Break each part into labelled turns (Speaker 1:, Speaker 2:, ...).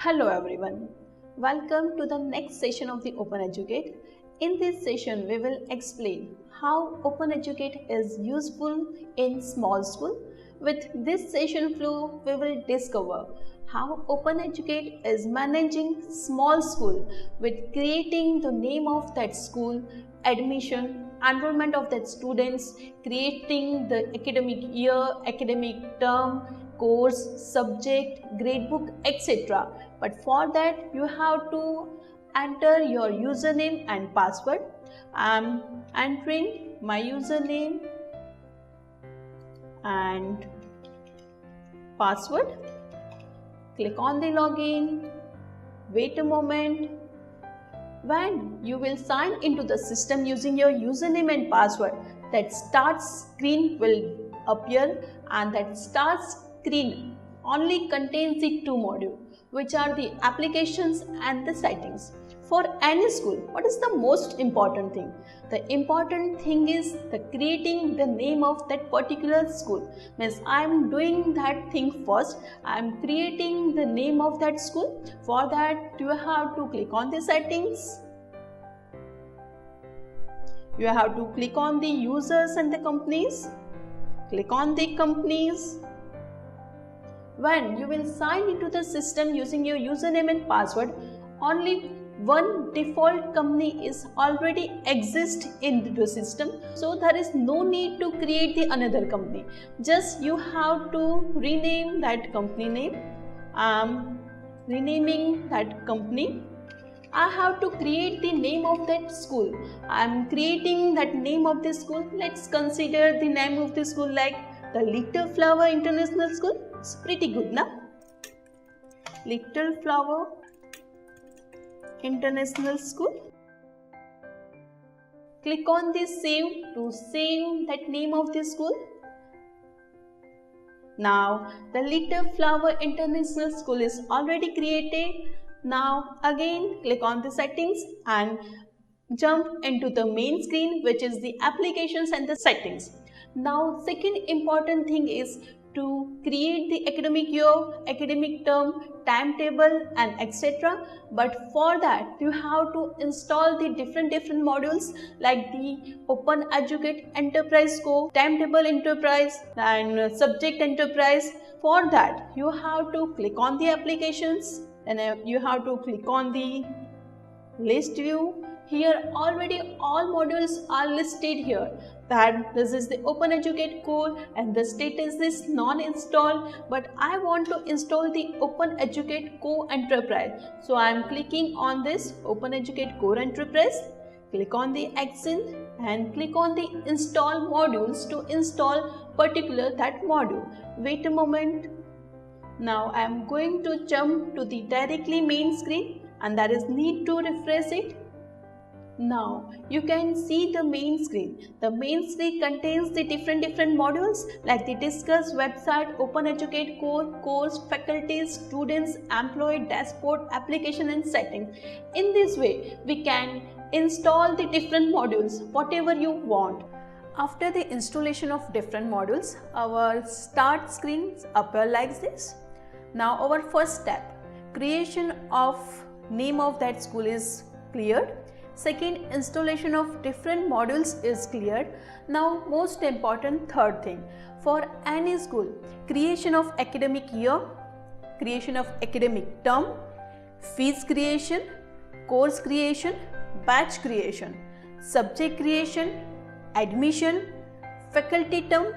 Speaker 1: Hello everyone, welcome to the next session of the Open Educate. In this session, we will explain how Open Educate is useful in small school. With this session flow, we will discover how Open Educate is managing small school with creating the name of that school, admission, enrollment of that students, creating the academic year, academic term, course, subject, gradebook, etc. But for that you have to enter your username and password. I am entering my username and password. Click on the login. Wait a moment. When you will sign into the system using your username and password, that start screen will appear, and that start screen only contains the two modules, which are the applications and the settings. For any school, what is the most important thing? The important thing is the creating the name of that particular school. Means I am doing that thing first. I am creating the name of that school. For that you have to click on the settings. You have to click on the users and the companies. Click on the companies. When you will sign into the system using your username and password, only one default company is already exist in the system, so there is no need to create the another company. Just you have to rename that company name. Renaming that company. I have to create the name of that school. I am creating that name of the school. Let's consider the name of the school like the Little Flower International School. It's pretty good now. Little Flower International School. Click on the save to save that name of the school. Now the Little Flower International School is already created. Now again click on the settings and jump into the main screen, which is the applications and the settings. Now second important thing is to create the academic year, academic term, timetable and etc. But for that you have to install the different modules like the Open Educate Enterprise Core, Timetable Enterprise and Subject Enterprise. For that you have to click on the applications and you have to click on the list view. Here already all modules are listed here, that this is the Open Educate Core and the status is non-installed, but I want to install the Open Educate Core Enterprise. So I am clicking on this Open Educate Core Enterprise. Click on the accent and click on the install modules to install particular that module. Wait a moment. Now I am going to jump to the directly main screen, and that is need to refresh it. Now you can see the main screen. The main screen contains the different modules like the discuss, website, Open Educate Core, course, faculties, students, employee, dashboard, application and settings. In this way we can install the different modules whatever you want. After the installation of different modules, our start screens appear like this. Now our first step, creation of name of that school is cleared. Second, installation of different modules is cleared. Now most important third thing, for any school, creation of academic year, creation of academic term, fees creation, course creation, batch creation, subject creation, admission, faculty term,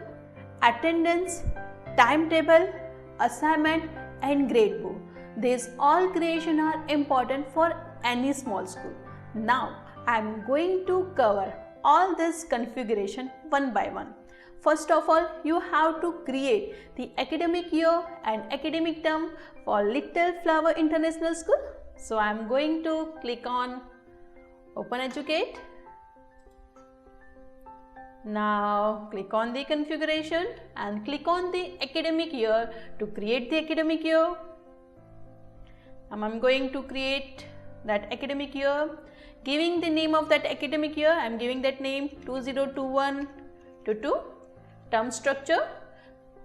Speaker 1: attendance, timetable, assignment and gradebook. These all creation are important for any small school. Now I am going to cover all this configuration one by one. First of all, you have to create the academic year and academic term for Little Flower International School. So I am going to click on Open Educate. Now click on the configuration and click on the academic year to create the academic year. I am going to create that academic year. Giving the name of that academic year, I am giving that name 2021-22. Term structure,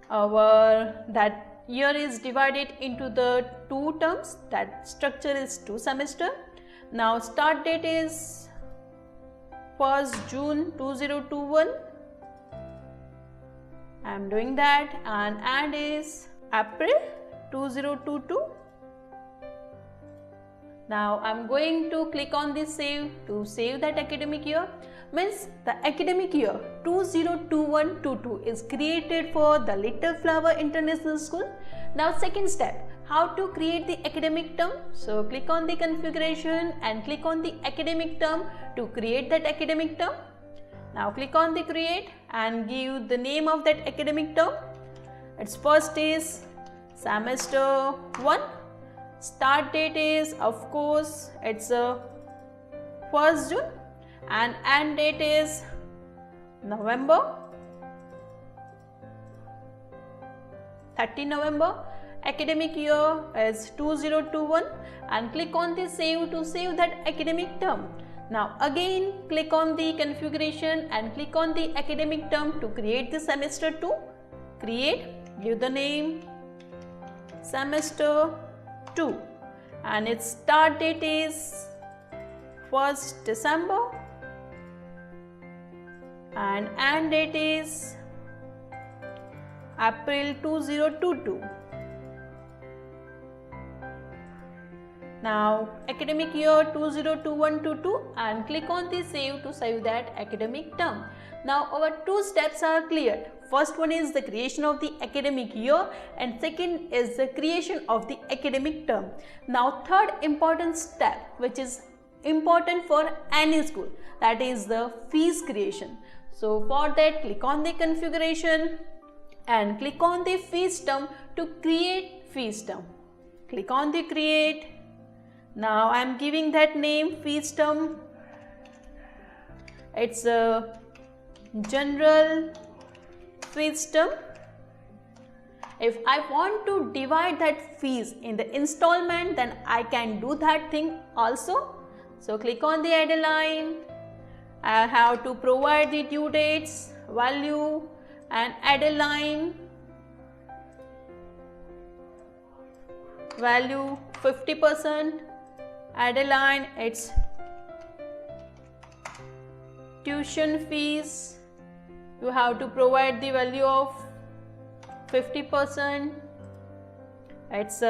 Speaker 1: our that year is divided into the 2 terms, that structure is 2 semester. Now start date is 1st June 2021. I am doing that, and end is April 2022. Now I am going to click on this save to save that academic year. Means the academic year 2021-22 is created for the Little Flower International School. Now second step, how to create the academic term. So click on the configuration and click on the academic term to create that academic term. Now click on the create and give the name of that academic term. Its first is semester 1. Start date is, of course, it's 1st June, and end date is November, 30 November. Academic year is 2021, and click on the save to save that academic term. Now again click on the configuration and click on the academic term to create the semester 2. Create, give the name semester 2, and its start date is 1st December and end date is April 2022. Now academic year 2021-22, and click on the save to save that academic term. Now our 2 steps are cleared. First one is the creation of the academic year, and second is the creation of the academic term. Now third important step, which is important for any school, that is the fees creation. So for that, click on the configuration and click on the fees term to create fees term. Click on the create. Now I am giving that name fees term. It's a general fees term. If I want to divide that fees in the installment, then I can do that thing also. So click on the add a line. I have to provide the due dates, value, and add a line. Value 50%. Add a line, it's tuition fees. You have to provide the value of 50%. It's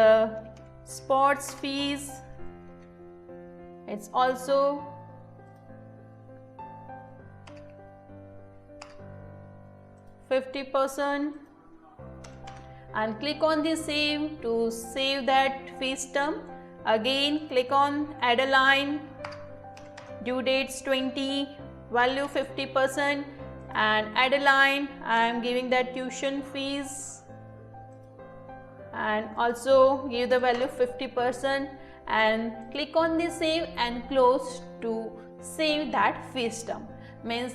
Speaker 1: sports fees. It's also %, and click on the save to save that fees term. Again click on add a line, due dates 20, value 50%, and add a line. I am giving that tuition fees and also give the value 50%, and click on the save and close to save that fees term. Means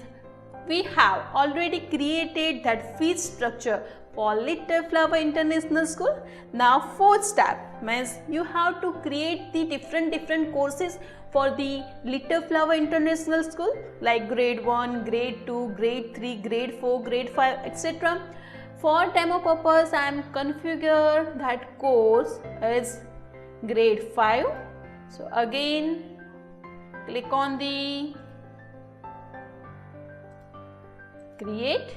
Speaker 1: we have already created that fees structure for Little Flower International School. Now fourth step means you have to create the different courses for the Little Flower International School, like grade 1, grade 2, grade 3, grade 4, grade 5, etc. For demo purpose, I am configure that course as grade 5. So again click on the create,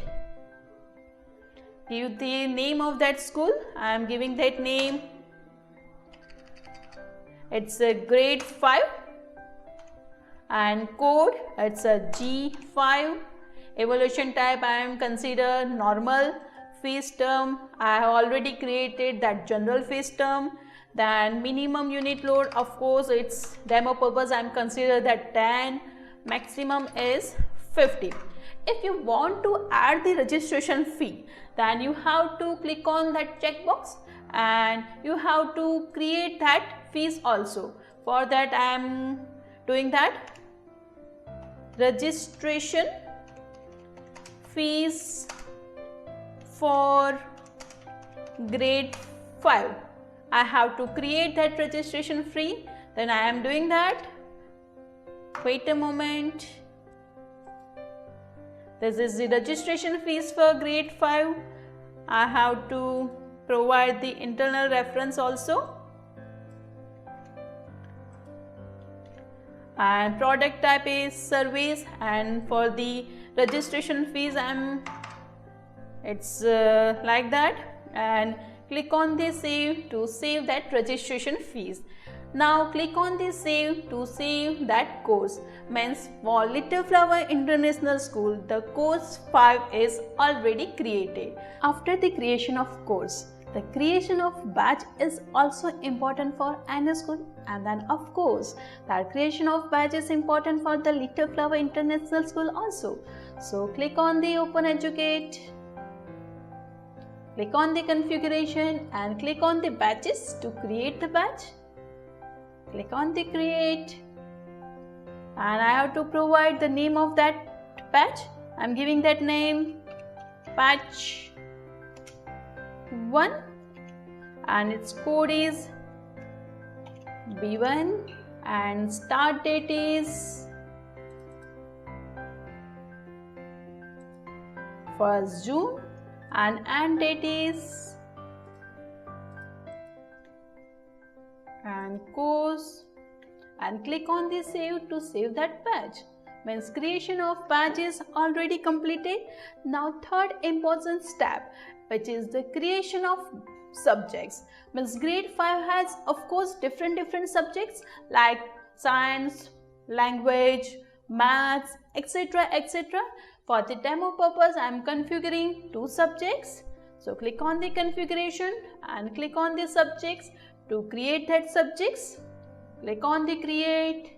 Speaker 1: give the name of that school. I am giving that name, it's a grade 5, and code it's a G5. Evaluation type I am consider normal. Fees term I have already created that general fees term. Then minimum unit load, of course it's demo purpose, I am consider that 10. Maximum is 50. If you want to add the registration fee, then you have to click on that checkbox and you have to create that fees also. For that I am doing that registration fees for grade 5. I have to create that registration fee, then I am doing that. Wait a moment. This is the registration fees for grade 5. I have to provide the internal reference also. And product type is service, and for the registration fees it's like that, and click on the save to save that registration fees. Now click on the save to save that course. Means for Little Flower International School, the course 5 is already created. After the creation of course, the creation of batch is also important for any school, and then of course that creation of batch is important for the Little Flower International School also. So click on the Open Educate, click on the configuration and click on the batches to create the batch. Click on the create, and I have to provide the name of that batch. I'm giving that name batch 1 and its code is B1 and start date is 1st June and end date is and course, and click on the save to save that batch. Means creation of batch is already completed. Now third important step, which is the creation of subjects. Means grade 5 has of course different subjects like science, language, maths, etc. etc. For the demo purpose, I am configuring 2 subjects. So click on the configuration and click on the subjects to create that subjects. Click on the create,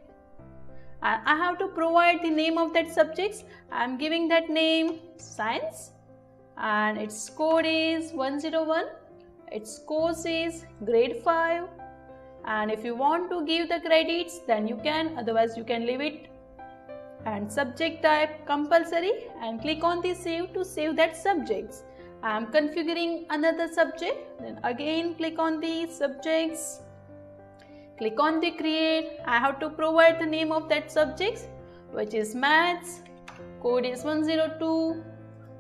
Speaker 1: and I have to provide the name of that subjects. I am giving that name science and its code is 101. Its course is grade 5, and if you want to give the credits then you can, otherwise you can leave it. And subject type compulsory, and click on the save to save that subjects. I am configuring another subject, then again click on the subjects, click on the create. I have to provide the name of that subjects, which is maths, code is 102,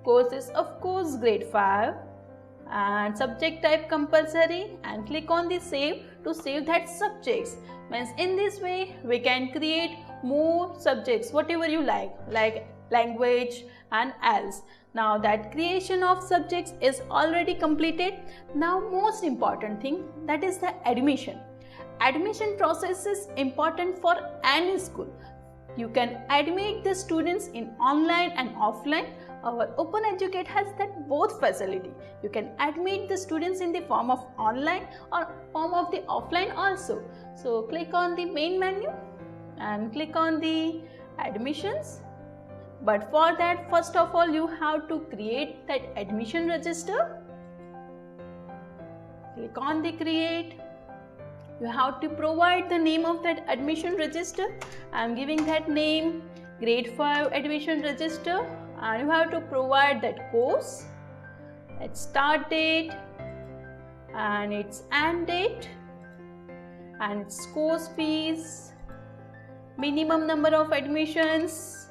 Speaker 1: course is of course grade 5 and subject type compulsory, and click on the save to save that subjects. Means in this way we can create more subjects whatever you like language and else. Now that creation of subjects is already completed. Now most important thing, that is the admission. Admission process is important for any school. You can admit the students in online and offline. Our Open Educate has that both facility. You can admit the students in the form of online or form of the offline also. So click on the main menu and click on the admissions. But for that, first of all, you have to create that admission register. Click on the create. You have to provide the name of that admission register. I am giving that name grade 5 admission register, and you have to provide that course, its start date and its end date and its course fees, minimum number of admissions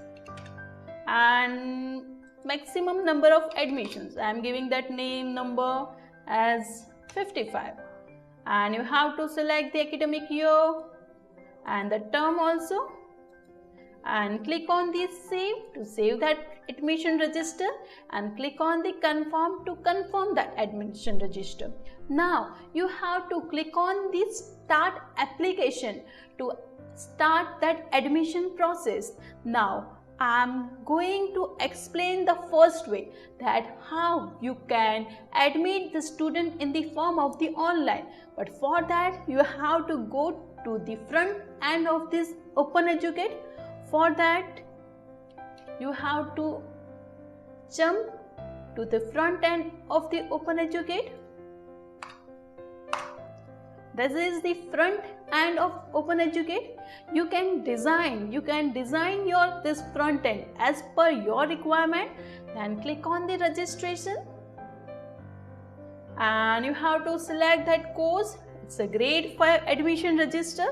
Speaker 1: and maximum number of admissions. I am giving that name number as 55, and you have to select the academic year and the term also, and click on the save to save that admission register, and click on the confirm to confirm that admission register. Now you have to click on the start application to start that admission process. Now I am going to explain the first way, that how you can admit the student in the form of the online. But for that you have to go to the front end of this Open Educate. For that you have to jump to the front end of the Open Educate. This is the front end of Open Educate. You can design your this front end as per your requirement. Then click on the registration, and you have to select that course. It's a grade 5 admission register.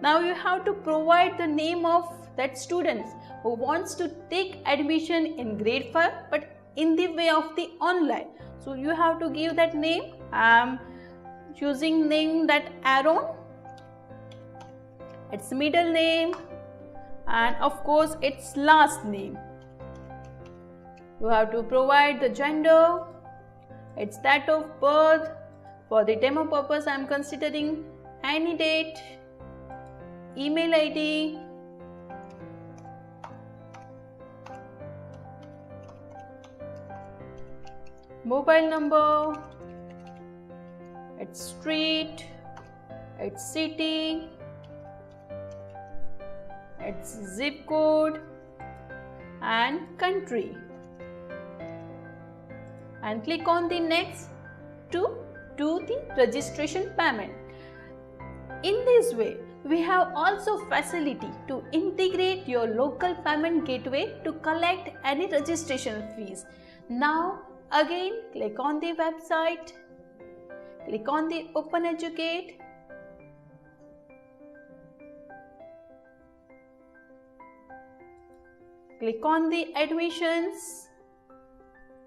Speaker 1: Now you have to provide the name of that students who wants to take admission in grade 5 but in the way of the online. So you have to give that name I'm choosing name that Aaron. Its middle name and of course its last name. You have to provide the gender, its date of birth. For the demo purpose, I am considering any date, email ID, mobile number, its street, its city, its zip code and country, and click on the next to do the registration payment. In this way, we have also facility to integrate your local payment gateway to collect any registration fees. Now again click on the website, click on the Open Educate, click on the admissions,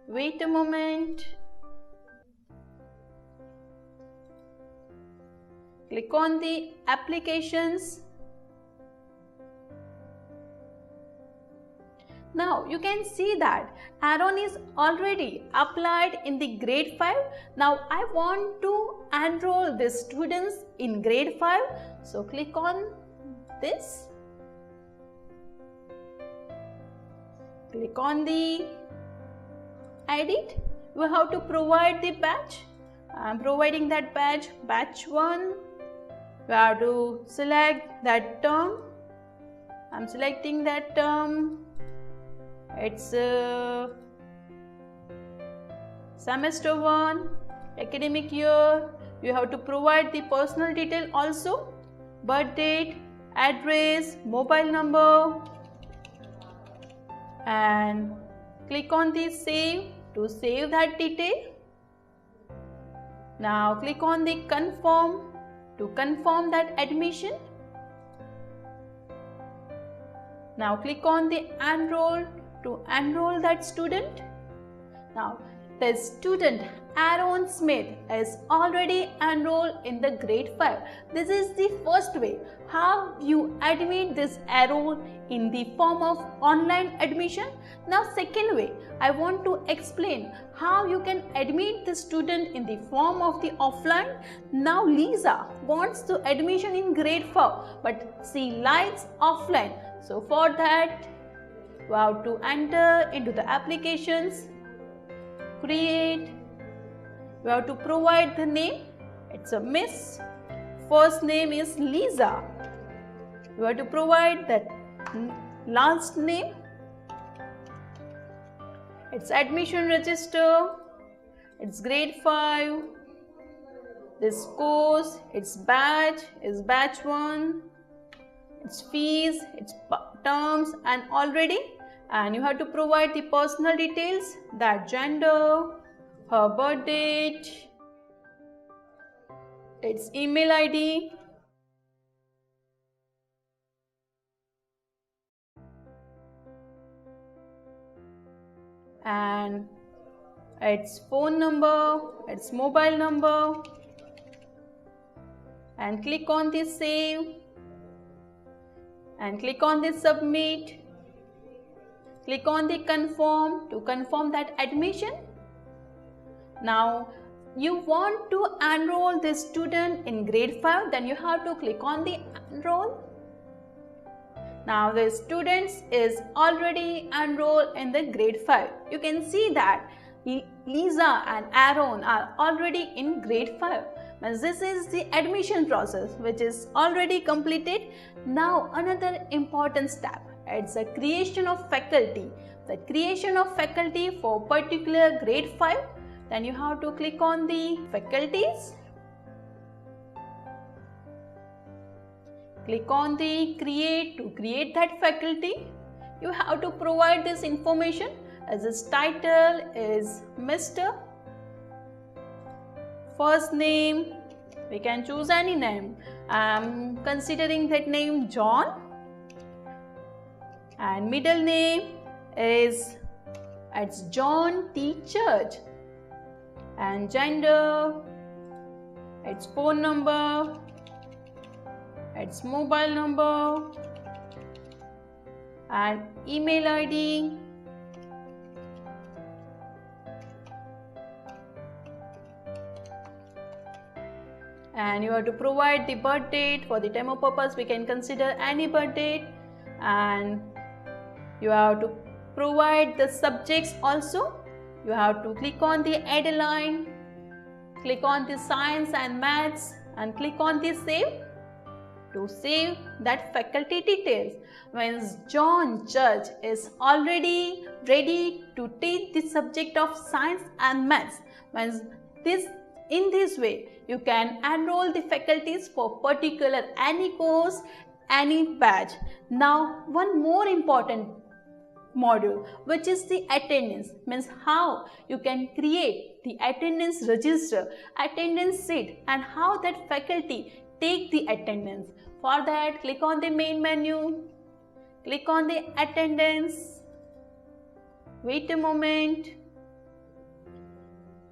Speaker 1: wait a moment, click on the applications. Now you can see that Aaron is already applied in the grade 5. Now I want to enroll the students in grade 5. So click on this. Click on the edit. You have to provide the batch. I am providing that batch, batch 1. You have to select that term. I am selecting that term. It's semester 1, academic year. You have to provide the personal detail also, birth date, address, mobile number, and click on the save to save that detail. Now click on the confirm to confirm that admission. Now click on the enroll to enroll that student. Now the student Aaron Smith is already enrolled in the grade 5. This is the first way how you admit this Aaron in the form of online admission. Now second way, I want to explain how you can admit the student in the form of the offline. Now Lisa wants to admission in grade 4 but she likes offline. So for that you have to enter into the applications, create, you have to provide the name, it's a Miss, first name is Lisa, you have to provide that last name, it's admission register, it's grade 5, this course, its batch is batch 1, its fees, its terms and already, and you have to provide the personal details, that gender, her birth date, its email ID, and its phone number, its mobile number, and click on the save and click on the submit. Click on the confirm to confirm that admission. Now you want to enroll the student in grade 5, then you have to click on the enroll. Now the students is already enrolled in the grade 5. You can see that Lisa and Aaron are already in grade 5. Now this is the admission process which is already completed. Now another important step, it's the creation of faculty. The creation of faculty for particular grade 5. Then you have to click on the faculties. Click on the create to create that faculty. You have to provide this information as its title is Mr. First name, we can choose any name. I am considering that name John. And middle name is it's John T. Church. And gender, its phone number, its mobile number, and email ID. And you have to provide the birth date. For the demo purpose, we can consider any birth date. And you have to provide the subjects also. You have to click on the add a line, click on the science and maths, and click on the save to save that faculty details. When John Judge is already ready to teach the subject of science and maths, in this way you can enroll the faculties for particular any course, any batch. Now one more important module, which is the attendance, means how you can create the attendance register, attendance sheet, and how that faculty take the attendance. For that, click on the main menu, click on the attendance, wait a moment,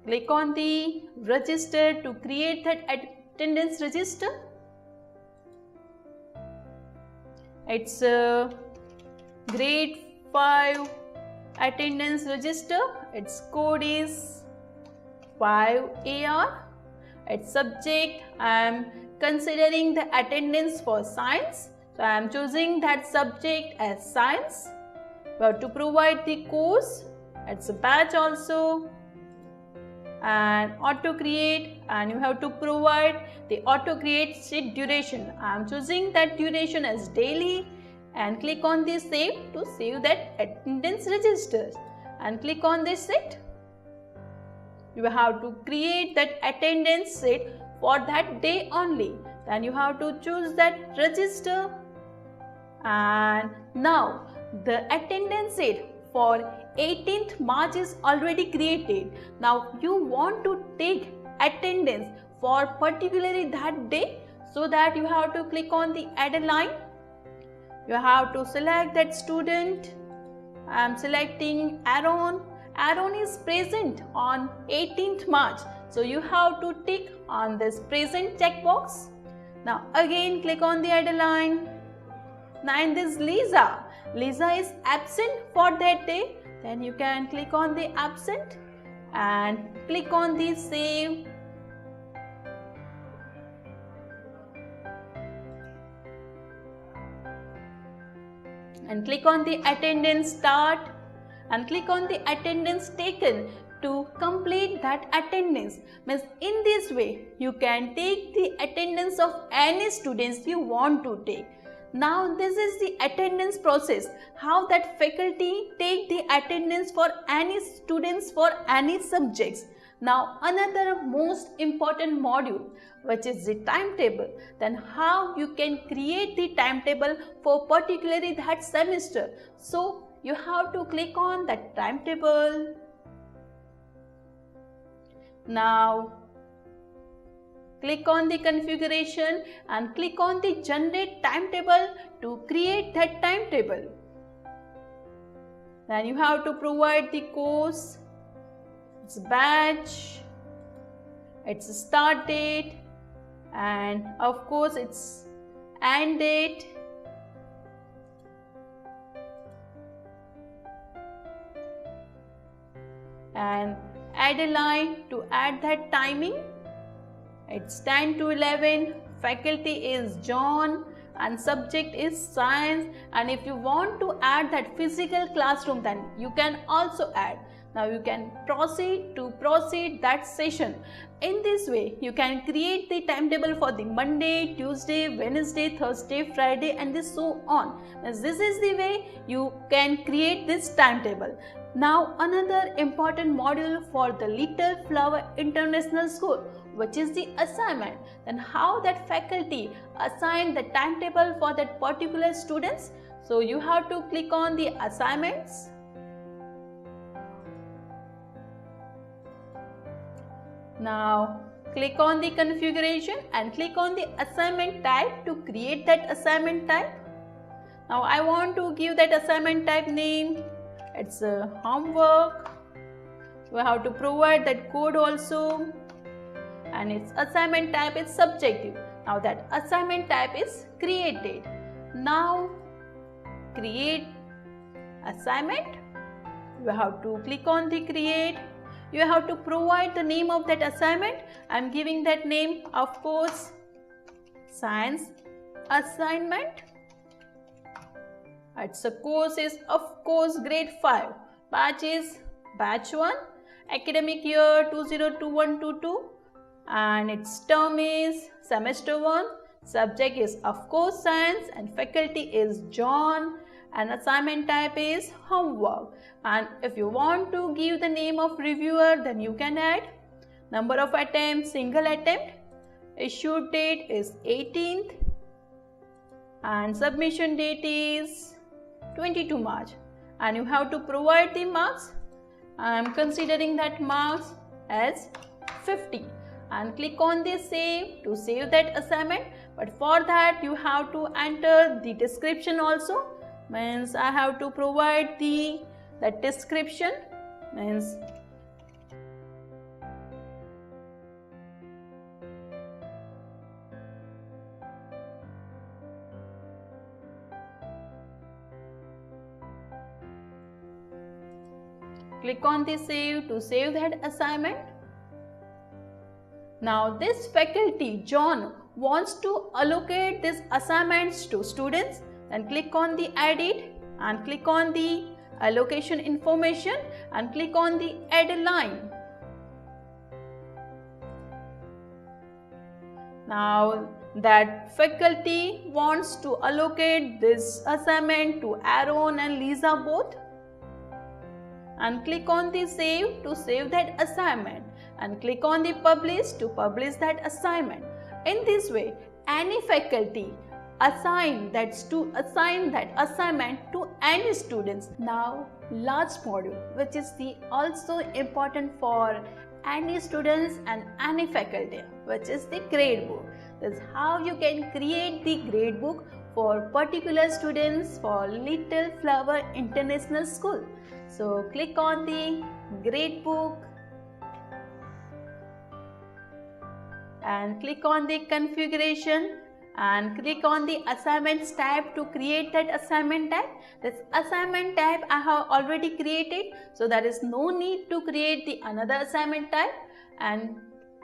Speaker 1: click on the register to create that attendance register. It's a grade 5 attendance register. Its code is 5AR. Its subject, I am considering the attendance for science, so I am choosing that subject as science. You have to provide the course, it's a batch also, and auto create, and you have to provide the auto create sheet duration. I am choosing that duration as daily, and click on the save to save that attendance register, and click on this sheet. You have to create that attendance sheet for that day only. Then you have to choose that register, and now the attendance sheet for 18th March is already created. Now you want to take attendance for particularly that day, so that you have to click on the add a line. You have to select that student. I am selecting Aaron. Aaron is present on 18th March. So you have to tick on this present checkbox. Now again click on the add a line. Now in this Lisa. Lisa is absent for that day. Then you can click on the absent and click on the save. And click on the attendance start, and click on the attendance taken to complete that attendance. Means in this way you can take the attendance of any students you want to take. Now this is the attendance process, how that faculty take the attendance for any students for any subjects. Now another most important module, which is the timetable. Then how you can create the timetable for particularly that semester. So you have to click on that timetable. Now click on the configuration and click on the generate timetable to create that timetable. Then you have to provide the course, its batch, its start date, and of course its end date. And add a line to add that timing. It's 10 to 11, faculty is John and subject is science. And if you want to add that physical classroom, then you can also add. Now you can proceed that session. In this way you can create the timetable for the Monday, Tuesday, Wednesday, Thursday, Friday, and so on. As this is the way you can create this timetable. Now another important module for the Little Flower International School, which is the assignment. Then how that faculty assign the timetable for that particular students. So you have to click on the assignments. Now click on the configuration and click on the assignment type to create that assignment type. Now I want to give that assignment type name. It's a homework. We have to provide that code also. and its assignment type is subjective. Now that assignment type is created. Now create assignment. You have to click on the create. You have to provide the name of that assignment. I am giving that name, of course, science assignment. Its course is of course grade 5. Batch is batch 1. Academic year 2021-22 and its term is semester 1. Subject is of course science and faculty is John and assignment type is homework. And if you want to give the name of reviewer, then you can add number of attempts, single attempt. Issued date is 18th and submission date is 22 March and you have to provide the marks. I am considering that marks as 50 and click on the save to save that assignment, but for that you have to enter the description also. Means I have to provide the description, means click on the save to save that assignment. Now this faculty John wants to allocate these assignments to students, then click on the edit and click on the allocation information and click on the add a line. Now that faculty wants to allocate this assignment to Aaron and Lisa both, and click on the save to save that assignment and click on the publish to publish that assignment. In this way, any faculty assign that assignment to any students. Now last module, which is the also important for any students and any faculty, which is the grade book. That's how you can create the grade book for particular students for Little Flower International School. So click on the grade book and click on the configuration and click on the assignments tab to create that assignment tab. This assignment tab I have already created, so there is no need to create the another assignment tab, and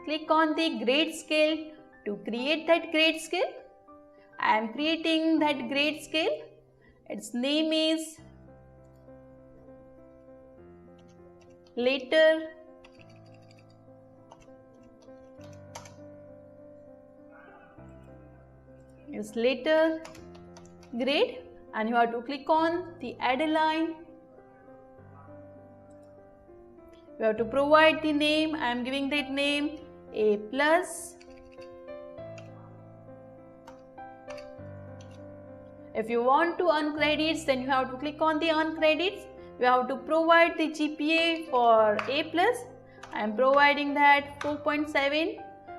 Speaker 1: click on the grade scale to create that grade scale. I am creating that grade scale. Its name is later grade, and you have to click on the add a line. You have to provide the name. I am giving that name A+. If you want to earn credits, then you have to click on the earn credits. You have to provide the GPA for A+. I am providing that 4.7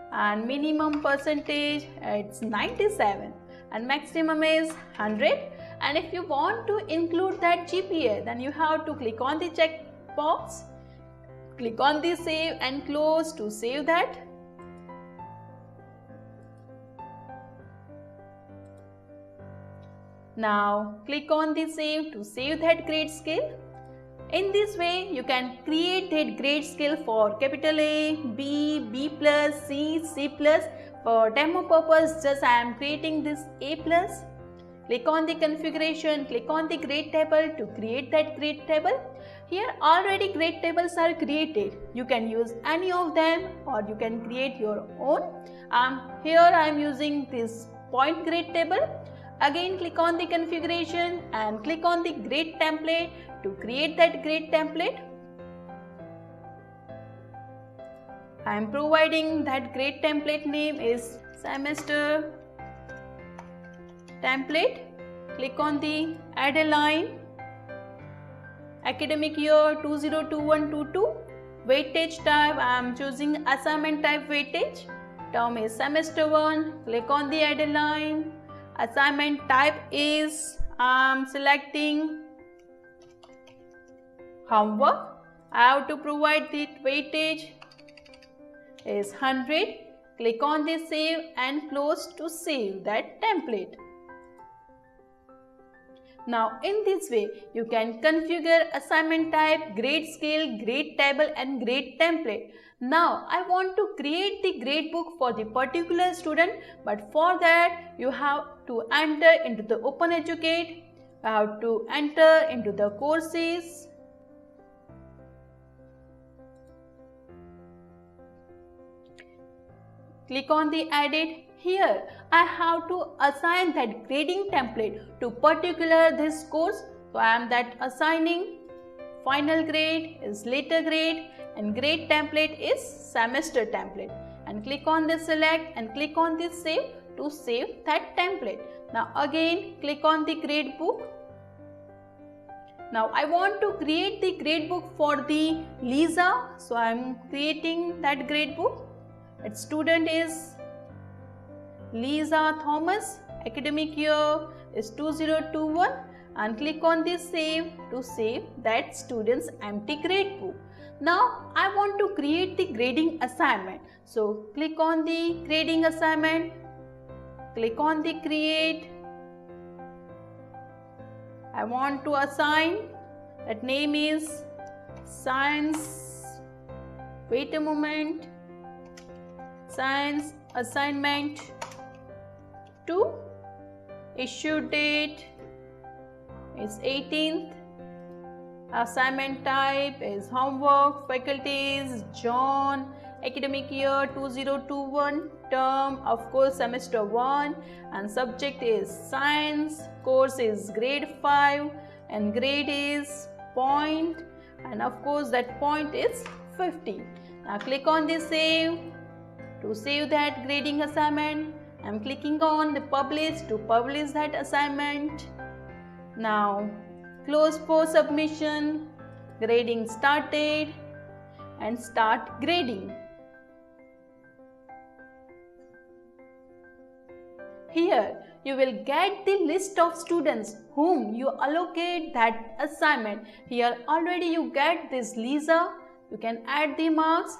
Speaker 1: and minimum percentage it's 97 and maximum is 100. And if you want to include that GPA, then you have to click on the check box, click on the save and close to save that. Now click on the save to save that grade scale. In this way, you can create that grade scale for capital A, B, B+, C, C+. For demo purpose, just I am creating this A+. Click on the configuration, click on the grade table to create that grade table. Here already grade tables are created. You can use any of them or you can create your own. Here I am using this point grade table. Again click on the configuration and click on the grade template to create that grade template. I am providing that grade template name is semester template. Click on the add a line. Academic year 2021-22. Weightage type I am choosing assignment type weightage. Term is semester 1. Click on the add a line. Assignment type is I am selecting homework. I have to provide the weightage is 100 click on the save and close to save that template. Now in this way, you can configure assignment type, grade scale, grade table and grade template. Now I want to create the grade book for the particular student, but for that you have to enter into the OpenEducate, you have to enter into the courses. Click on the edit. Here I have to assign that grading template to particular this course. So I am that assigning. Final grade is letter grade and grade template is semester template. And click on the select and click on the save to save that template. Now again click on the grade book. Now I want to create the grade book for the Lisa. So I am creating that grade book. Its student is Lisa Thomas, academic year is 2021 and click on the save to save that student's empty grade book. Now I want to create the grading assignment. So click on the grading assignment, click on the create. I want to assign, that name is science, wait a moment, science assignment 2, issue date is 18th, assignment type is homework, faculties John, academic year 2021, term of course semester 1 and subject is science, course is grade 5 and grade is point and of course that point is 50. Now click on the save to save that grading assignment. I am clicking on the publish to publish that assignment. Now close for submission, grading started and start grading. Here you will get the list of students whom you allocate that assignment. Here already you get this Lisa. You can add the marks.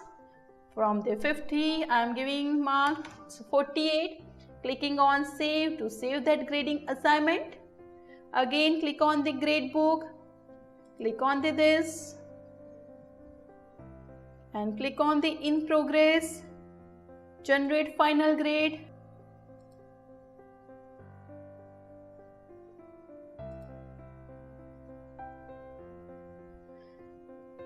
Speaker 1: From the 50, I am giving marks 48. Clicking on save to save that grading assignment. Again click on the grade book. Click on this and click on the in progress. Generate final grade.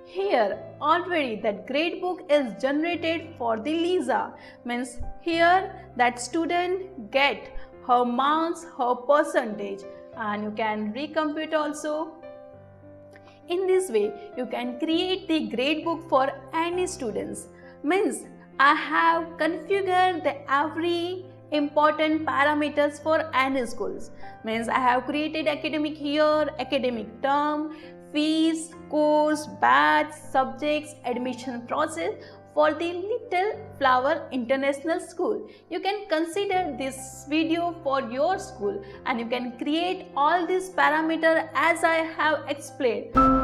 Speaker 1: Here already that grade book is generated for the Lisa, means here that student get her marks, her percentage and you can recompute also. In this way you can create the grade book for any students, means I have configured the every important parameters for any schools, means I have created academic year, academic term, fees, course, batch, subjects, admission process for the Little Flower International School. You can consider this video for your school and you can create all these parameters as I have explained.